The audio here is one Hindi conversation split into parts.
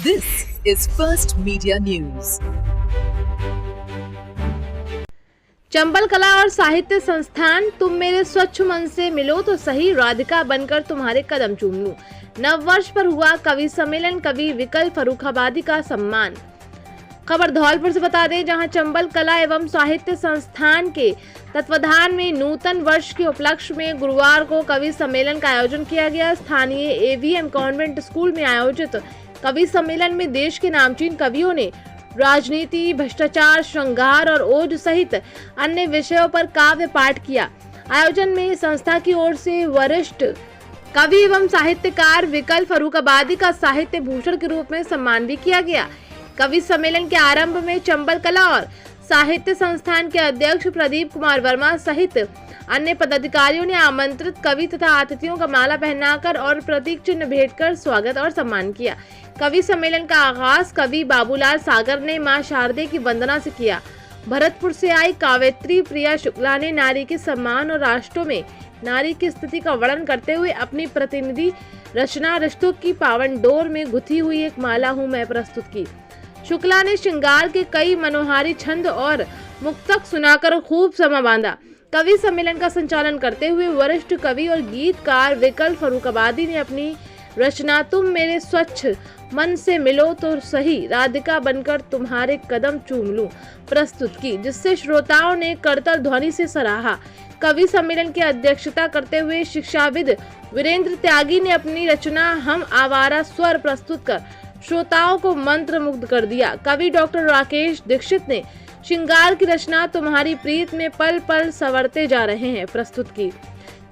This is First Media News. Chambal कला और साहित्य संस्थान तुम मेरे स्वच्छ मन से मिलो तो सही, राधिका बनकर तुम्हारे कदम चूम लूं। नव वर्ष पर हुआ कवि सम्मेलन, कवि विकल फर्रुखाबादी का सम्मान। खबर धौलपुर से बता दें, जहां चंबल कला एवं साहित्य संस्थान के तत्वाधान में नूतन वर्ष के उपलक्ष्य में गुरुवार को कवि सम्मेलन का आयोजन किया गया। स्थानीय एवीएम कॉन्वेंट स्कूल में आयोजित कवि सम्मेलन में देश के नामचीन कवियों ने राजनीति, भ्रष्टाचार, श्रृंगार और ओज सहित अन्य विषयों पर काव्य पाठ किया। आयोजन में संस्था की ओर से वरिष्ठ कवि एवं साहित्यकार विकल फर्रुखाबादी का साहित्य भूषण के रूप में सम्मान भी किया गया। कवि सम्मेलन के आरंभ में चंबल कला और साहित्य संस्थान के अध्यक्ष प्रदीप कुमार वर्मा सहित अन्य पदाधिकारियों ने आमंत्रित कवि तथा अतिथियों का माला पहनाकर और प्रतीक चिन्ह भेंट कर स्वागत और सम्मान किया। कवि सम्मेलन का आगाज कवि बाबूलाल सागर ने मां शारदे की वंदना से किया। भरतपुर से आई कावेत्री प्रिया शुक्ला ने नारी के सम्मान और राष्ट्रों में नारी की स्थिति का वर्णन करते हुए अपनी प्रतिनिधि रचना रिश्तों की पावन डोर में गुथी हुई एक माला हूँ मैं प्रस्तुत की। शुक्ला ने श्रृंगार के कई मनोहारी छंद और मुक्तक सुनाकर खूब समा बांधा। कवि सम्मेलन का संचालन करते हुए वरिष्ठ कवि और गीतकार विकल फर्रुखाबादी ने अपनी रचना तुम मेरे स्वच्छ मन से मिलो तो सही, राधिका बनकर तुम्हारे कदम चूम लूं प्रस्तुत की, जिससे श्रोताओं ने करतल ध्वनि से सराहा। कवि सम्मेलन की अध्यक्षता करते हुए शिक्षाविद वीरेंद्र त्यागी ने अपनी रचना हम आवारा स्वर प्रस्तुत कर श्रोताओं को मंत्र मुग्ध कर दिया। कवि डॉक्टर राकेश दीक्षित ने श्रृंगार की रचना तुम्हारी प्रीत में पल पल संवरते जा रहे हैं प्रस्तुत की।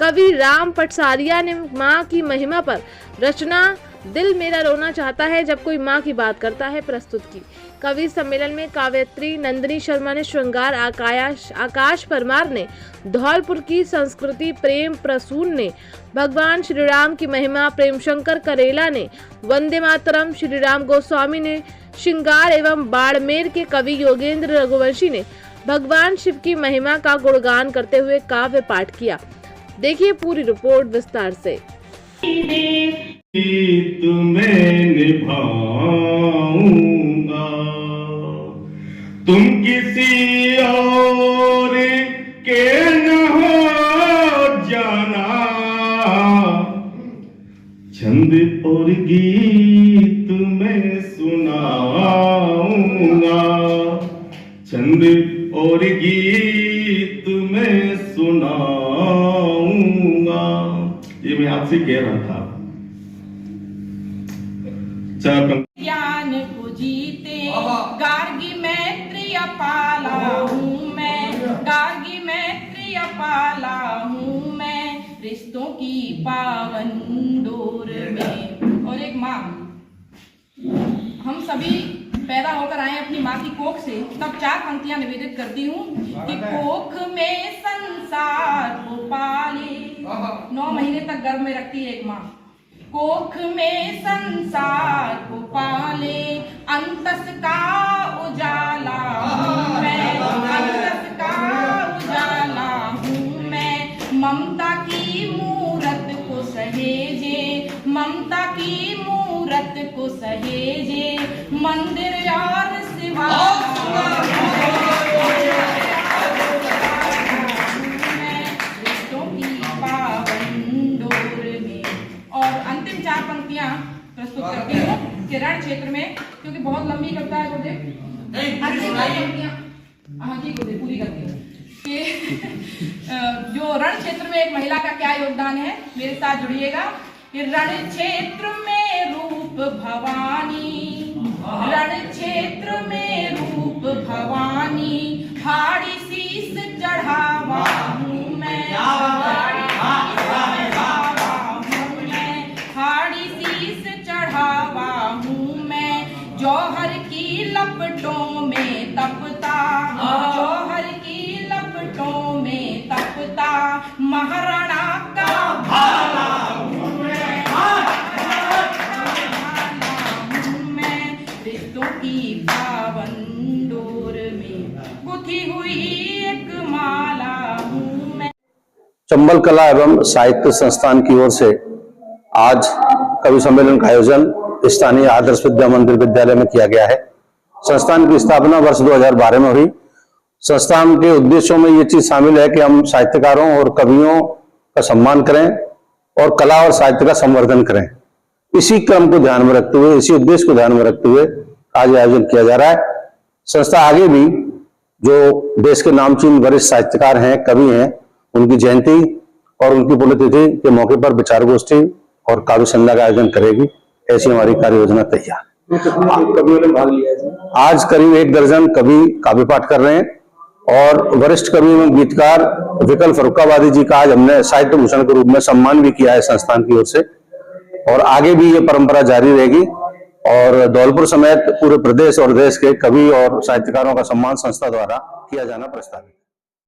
कवि राम पटसारिया ने माँ की महिमा पर रचना दिल मेरा रोना चाहता है जब कोई माँ की बात करता है प्रस्तुत की। कवि सम्मेलन में कावेत्री नंदिनी शर्मा ने श्रृंगार, आकाश परमार ने धौलपुर की संस्कृति, प्रेम प्रसून ने भगवान श्री राम की महिमा, प्रेम शंकर करेला ने वंदे मातरम, श्री राम गोस्वामी ने श्रृंगार एवं बाड़मेर के कवि योगेंद्र रघुवंशी ने भगवान शिव की महिमा का गुणगान करते हुए काव्य पाठ किया। देखिए पूरी रिपोर्ट विस्तार से। तुम्हें निभाऊंगा, तुम किसी और के न हो जाना, छंद और गीत में सुनाऊंगा, छंद और गीत में सुनाऊंगा। ये मैं आपसे कह रहा था। ज्ञान को जीते गार्गी मैत्रेय पाला हूँ मैं, गार्गी मैत्रेय पाला हूँ मैं, रिश्तों की पावन डोर में। और एक माँ, हम सभी पैदा होकर आए अपनी माँ की कोख से, तब 4 पंक्तियां निवेदित करती हूँ कि कोख में संसार को पाले। 9 महीने तक गर्भ में रखती है एक माँ। कोख में संसार को पाले, अंतस का उजाला हूँ मैं, अंतस का उजाला हूँ मैं, ममता की मूरत को सहेजे, ममता की मूरत को सहेजे, मंदिर और सिवा प्रस्तुत करती हूँ कि रण क्षेत्र में, क्योंकि बहुत लंबी कविता है गुरुदेव, गुरुदेव पूरी करती हूँ कि जो रण क्षेत्र में एक महिला का क्या योगदान है, मेरे साथ जुड़िएगा। रण क्षेत्र में रूप भवानी, रण क्षेत्र में रूप भवानी, हाड़ी शीस चढ़ावा हूँ मैं, जौहर की लपटों में तपता, जौहर की लपटों में तपता, महाराणा का भाला हूँ मैं, रिश्तों की पावन डोर में गुथी हुई एक माला हूँ मैं। चंबल कला एवं साहित्य संस्थान की ओर से आज कवि सम्मेलन का आयोजन स्थानीय आदर्श विद्या मंदिर विद्यालय में किया गया है। संस्थान की स्थापना वर्ष 2012 में हुई। संस्थान के उद्देश्यों में ये चीज शामिल है कि हम साहित्यकारों और कवियों का सम्मान करें और कला और साहित्य का संवर्धन करें। इसी क्रम को ध्यान में रखते हुए, इसी उद्देश्य को ध्यान में रखते हुए आज आयोजन किया जा रहा है। संस्था आगे भी जो देश के नामचीन वरिष्ठ साहित्यकार हैं, कवि हैं, उनकी जयंती और उनकी पुण्यतिथि के मौके पर विचार गोष्ठी और काव्य संध्या का आयोजन करेगी। ऐसी हमारी कार्य योजना तैयार। कवियों ने भाग लिया है। आज करीब 1 दर्जन कवि काव्य पाठ कर रहे हैं और वरिष्ठ कवि एवं गीतकार विकल फर्रुखाबादी जी का आज हमने साहित्य भूषण के रूप में सम्मान भी किया है संस्थान की ओर से, और आगे भी ये परंपरा जारी रहेगी और धौलपुर समेत पूरे प्रदेश और देश के कवि और साहित्यकारों का सम्मान संस्था द्वारा किया जाना प्रस्तावित है।